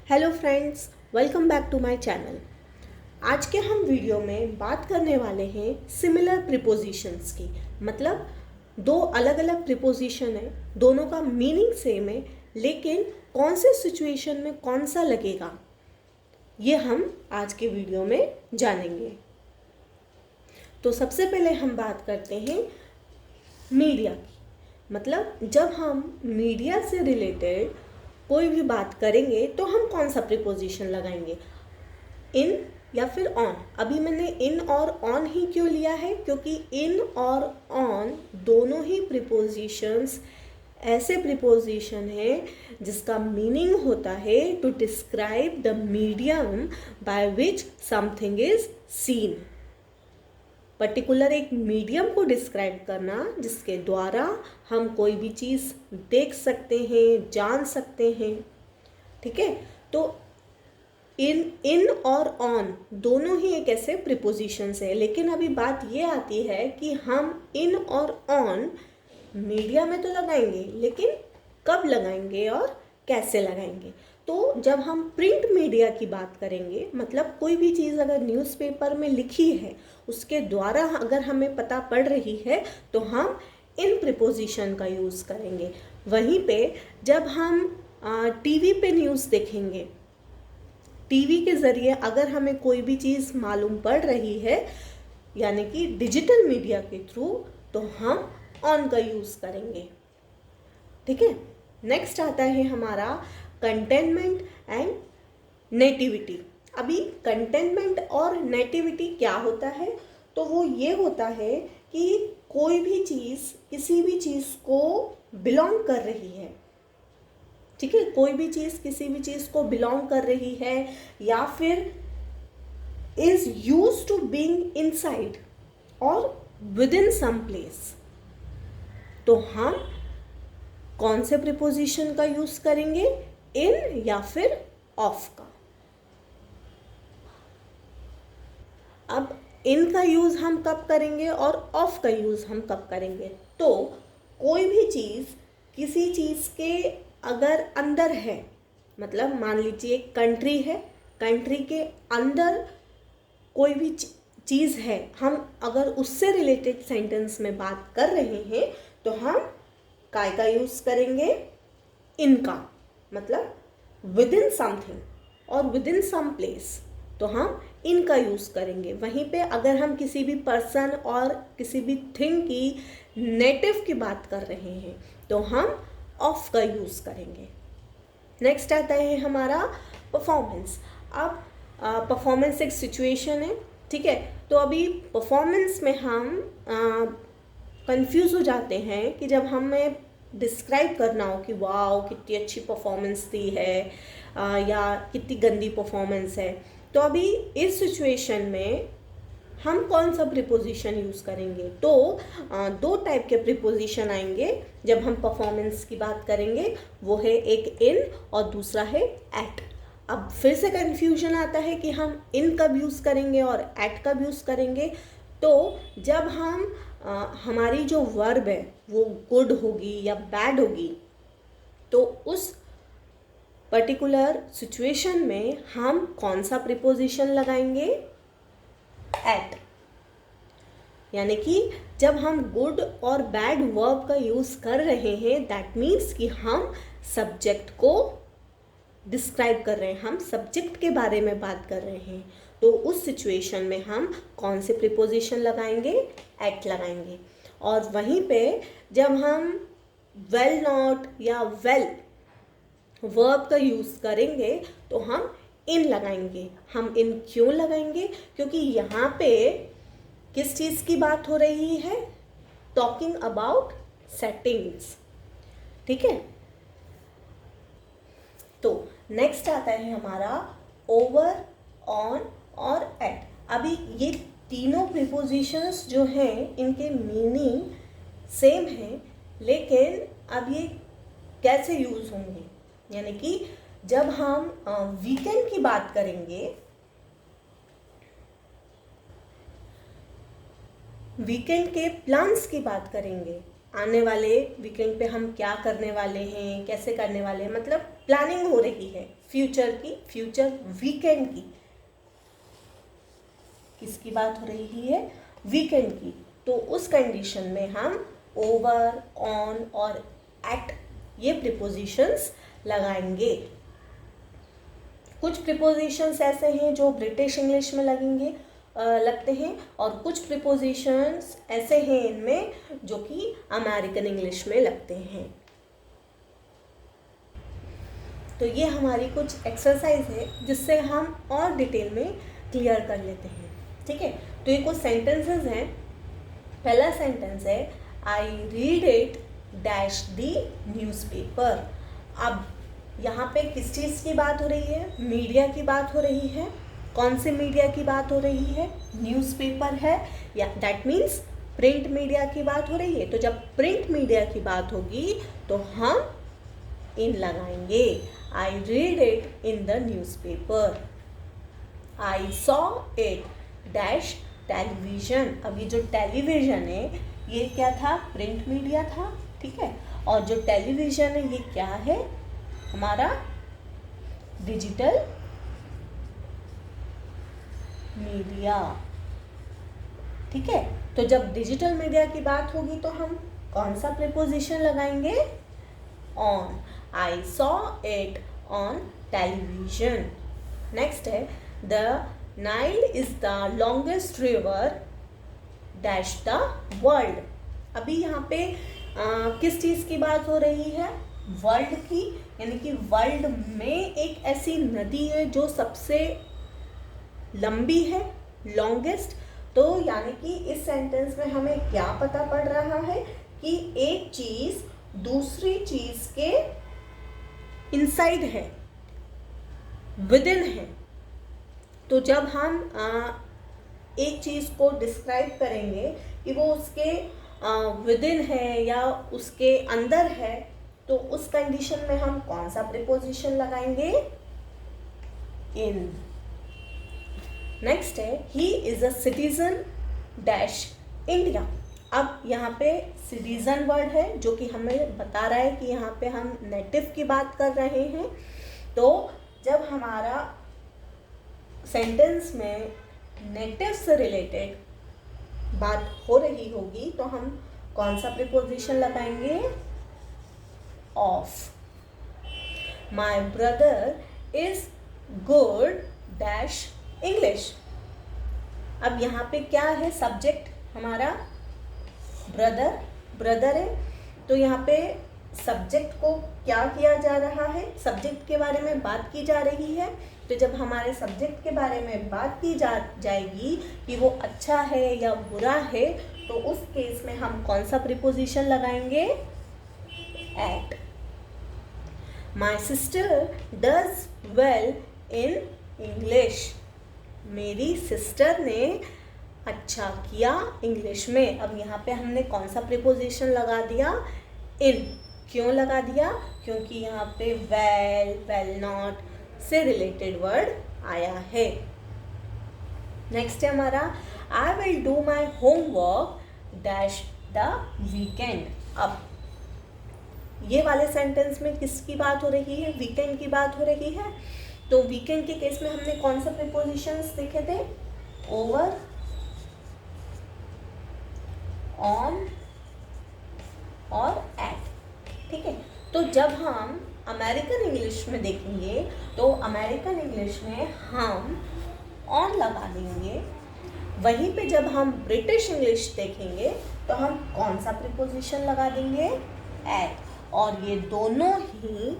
Hello friends, welcome back to my channel. आज के हम वीडियो में बात करने वाले हैं सिमिलर प्रीपोजिशंस की। मतलब दो अलग अलग प्रीपोजिशन है, दोनों का मीनिंग सेम है, लेकिन कौन से सिचुएशन में कौन सा लगेगा ये हम आज के वीडियो में जानेंगे। तो सबसे पहले हम बात करते हैं मीडिया की। मतलब जब हम मीडिया से रिलेटेड कोई भी बात करेंगे तो हम कौन सा प्रीपोजिशन लगाएंगे, इन या फिर ऑन। अभी मैंने इन और ऑन ही क्यों लिया है, क्योंकि इन और ऑन दोनों ही प्रीपोजिशंस ऐसे प्रीपोजिशन है जिसका मीनिंग होता है to describe the medium by which something is seen. Particular एक मीडियम को डिस्क्राइब करना जिसके द्वारा हम कोई भी चीज़ देख सकते हैं, जान सकते हैं। ठीक है, तो इन और ऑन दोनों ही एक ऐसे प्रीपोजिशंस है। लेकिन अभी बात ये आती है कि हम इन और ऑन मीडिया में तो लगाएंगे, लेकिन कब लगाएंगे और कैसे लगाएंगे। तो जब हम प्रिंट मीडिया की बात करेंगे, मतलब कोई भी चीज़ अगर न्यूज़पेपर में लिखी है उसके द्वारा अगर हमें पता पड़ रही है तो हम इन प्रीपोजिशन का यूज़ करेंगे। वहीं पे जब हम टीवी पे न्यूज़ देखेंगे, टीवी के ज़रिए अगर हमें कोई भी चीज़ मालूम पड़ रही है यानी कि डिजिटल मीडिया के थ्रू, तो हम ऑन का यूज़ करेंगे। ठीक है, नेक्स्ट आता है हमारा कंटेनमेंट एंड नेटिविटी। अभी कंटेनमेंट और नेटिविटी क्या होता है, तो वो ये होता है कि कोई भी चीज़ किसी भी चीज़ को बिलोंग कर रही है। ठीक है, कोई भी चीज़ किसी भी चीज़ को बिलोंग कर रही है या फिर is use to being inside और विद इन सम प्लेस, तो हम कौन से प्रीपोजिशन का यूज करेंगे, इन या फिर ऑफ का। अब इन का यूज हम कब करेंगे और ऑफ का यूज हम कब करेंगे। तो कोई भी चीज़ किसी चीज़ के अगर अंदर है, मतलब मान लीजिए कंट्री है, कंट्री के अंदर कोई भी चीज़ है, हम अगर उससे रिलेटेड सेंटेंस में बात कर रहे हैं तो हम काय का यूज़ करेंगे, इनका। मतलब विद इन समथिंग और विद इन सम प्लेस, तो हम इनका यूज़ करेंगे। वहीं पे अगर हम किसी भी पर्सन और किसी भी थिंग की नेटिव की बात कर रहे हैं तो हम ऑफ का यूज़ करेंगे। नेक्स्ट आता है हमारा परफॉर्मेंस। अब परफॉर्मेंस एक सिचुएशन है, ठीक है। तो अभी परफॉर्मेंस में हम कंफ्यूज हो जाते हैं कि जब हमें डिस्क्राइब करना हो कि वाह कितनी अच्छी परफॉर्मेंस दी है या कितनी गंदी परफॉर्मेंस है, तो अभी इस सिचुएशन में हम कौन सा प्रीपोजिशन यूज़ करेंगे। तो दो टाइप के प्रीपोजिशन आएंगे जब हम परफॉर्मेंस की बात करेंगे, वो है एक इन और दूसरा है एट। अब फिर से कन्फ्यूजन आता है कि हम इन कब यूज़ करेंगे और एट कब यूज़ करेंगे। तो जब हम हमारी जो वर्ब है वो गुड होगी या बैड होगी, तो उस पर्टिकुलर सिचुएशन में हम कौन सा प्रीपोजिशन लगाएंगे, एट। यानी कि जब हम गुड और बैड वर्ब का यूज़ कर रहे हैं, दैट मीन्स कि हम सब्जेक्ट को डिस्क्राइब कर रहे हैं, हम सब्जेक्ट के बारे में बात कर रहे हैं। तो उस सिचुएशन में हम कौन से प्रीपोजिशन लगाएंगे, एट लगाएंगे। और वहीं पे जब हम वेल नॉट या वेल वर्ब का यूज़ करेंगे तो हम इन लगाएंगे। हम इन क्यों लगाएंगे, क्योंकि यहाँ पे किस चीज़ की बात हो रही है, टॉकिंग अबाउट सेटिंग्स। ठीक है, तो नेक्स्ट आता है हमारा ओवर, ऑन और एट। अभी ये तीनों प्रीपोजिशंस जो हैं इनके मीनिंग सेम है, लेकिन अब ये कैसे यूज़ होंगे। यानी कि जब हम वीकेंड की बात करेंगे, वीकेंड के प्लान्स की बात करेंगे, आने वाले वीकेंड पे हम क्या करने वाले हैं, कैसे करने वाले हैं, मतलब प्लानिंग हो रही है फ्यूचर की, फ्यूचर वीकेंड की। किसकी बात हो रही है? वीकेंड की। तो उस कंडीशन में हम ओवर, ऑन और एट ये प्रीपोजिशंस लगाएंगे। कुछ प्रीपोजिशंस ऐसे हैं जो ब्रिटिश इंग्लिश में लगते हैं, और कुछ प्रीपोजिशंस ऐसे हैं इनमें जो कि अमेरिकन इंग्लिश में लगते हैं। तो ये हमारी कुछ एक्सरसाइज है जिससे हम और डिटेल में क्लियर कर लेते हैं। ठीक है, तो ये कुछ सेंटेंसेस हैं। पहला सेंटेंस है I read it dash the newspaper. अब यहाँ पे किस चीज़ की बात हो रही है? मीडिया की बात हो रही है। कौन से मीडिया की बात हो रही है? न्यूज़पेपर है, या दैट मीन्स प्रिंट मीडिया की बात हो रही है। तो जब प्रिंट मीडिया की बात होगी तो हम इन लगाएंगे। I read it in the newspaper. I saw it dash television. अब ये जो टेलीविज़न है ये क्या था? प्रिंट मीडिया था। ठीक है, और जो टेलीविज़न है ये क्या है? हमारा डिजिटल मीडिया। ठीक है, तो जब डिजिटल मीडिया की बात होगी तो हम कौन सा प्रीपोजिशन लगाएंगे? On. I saw it on television. Next है the Nile is the longest river dash the world. अभी यहाँ पे किस चीज़ की बात हो रही है? वर्ल्ड की, यानी कि वर्ल्ड में एक ऐसी नदी है जो सबसे लंबी है, लॉन्गेस्ट। तो यानी कि इस सेंटेंस में हमें क्या पता पड़ रहा है कि एक चीज़ दूसरी चीज़ के इनसाइड है, विदिन है। तो जब हम एक चीज़ को डिस्क्राइब करेंगे कि वो उसके विदिन है या उसके अंदर है, तो उस कंडीशन में हम कौन सा प्रीपोजिशन लगाएंगे? इन। नेक्स्ट है he is a citizen dash India. अब यहाँ पे सिटीजन वर्ड है जो कि हमें बता रहा है कि यहाँ पे हम नेटिव की बात कर रहे हैं। तो जब हमारा सेंटेंस में नेटिव से रिलेटेड बात हो रही होगी तो हम कौन सा प्रीपोजिशन लगाएंगे? Of. My brother is good dash English. अब यहाँ पे क्या है? सब्जेक्ट हमारा ब्रदर है। तो यहाँ पे सब्जेक्ट को क्या किया जा रहा है? सब्जेक्ट के बारे में बात की जा रही है। तो जब हमारे सब्जेक्ट के बारे में बात की जाएगी कि वो अच्छा है या बुरा है, तो उस केस में हम कौन सा प्रीपोजिशन लगाएंगे? At. My sister does well in English. मेरी सिस्टर ने अच्छा किया इंग्लिश में। अब यहाँ पे हमने कौन सा प्रीपोजिशन लगा दिया? इन। क्यों लगा दिया? क्योंकि यहाँ पे वेल, वेल नॉट से रिलेटेड वर्ड आया है। नेक्स्ट है हमारा I will do my homework dash the weekend. अब ये वाले सेंटेंस में किसकी बात हो रही है? वीकेंड की बात हो रही है। तो वीकेंड के केस में हमने कौन सा प्रीपोजिशंस देखे थे? ओवर, ऑन और एट। ठीक है, तो जब हम अमेरिकन इंग्लिश में देखेंगे तो अमेरिकन इंग्लिश में हम ऑन लगा देंगे। वहीं पे जब हम ब्रिटिश इंग्लिश देखेंगे तो हम कौन सा प्रीपोजिशन लगा देंगे? एट। और ये दोनों ही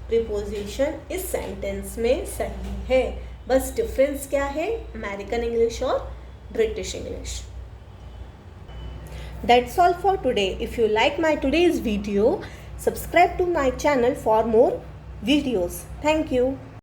प्रीपोजिशन इस सेंटेंस में सही है। बस डिफरेंस क्या है अमेरिकन इंग्लिश और British English. That's all for today. If you like my today's video, subscribe to my channel for more videos. Thank you.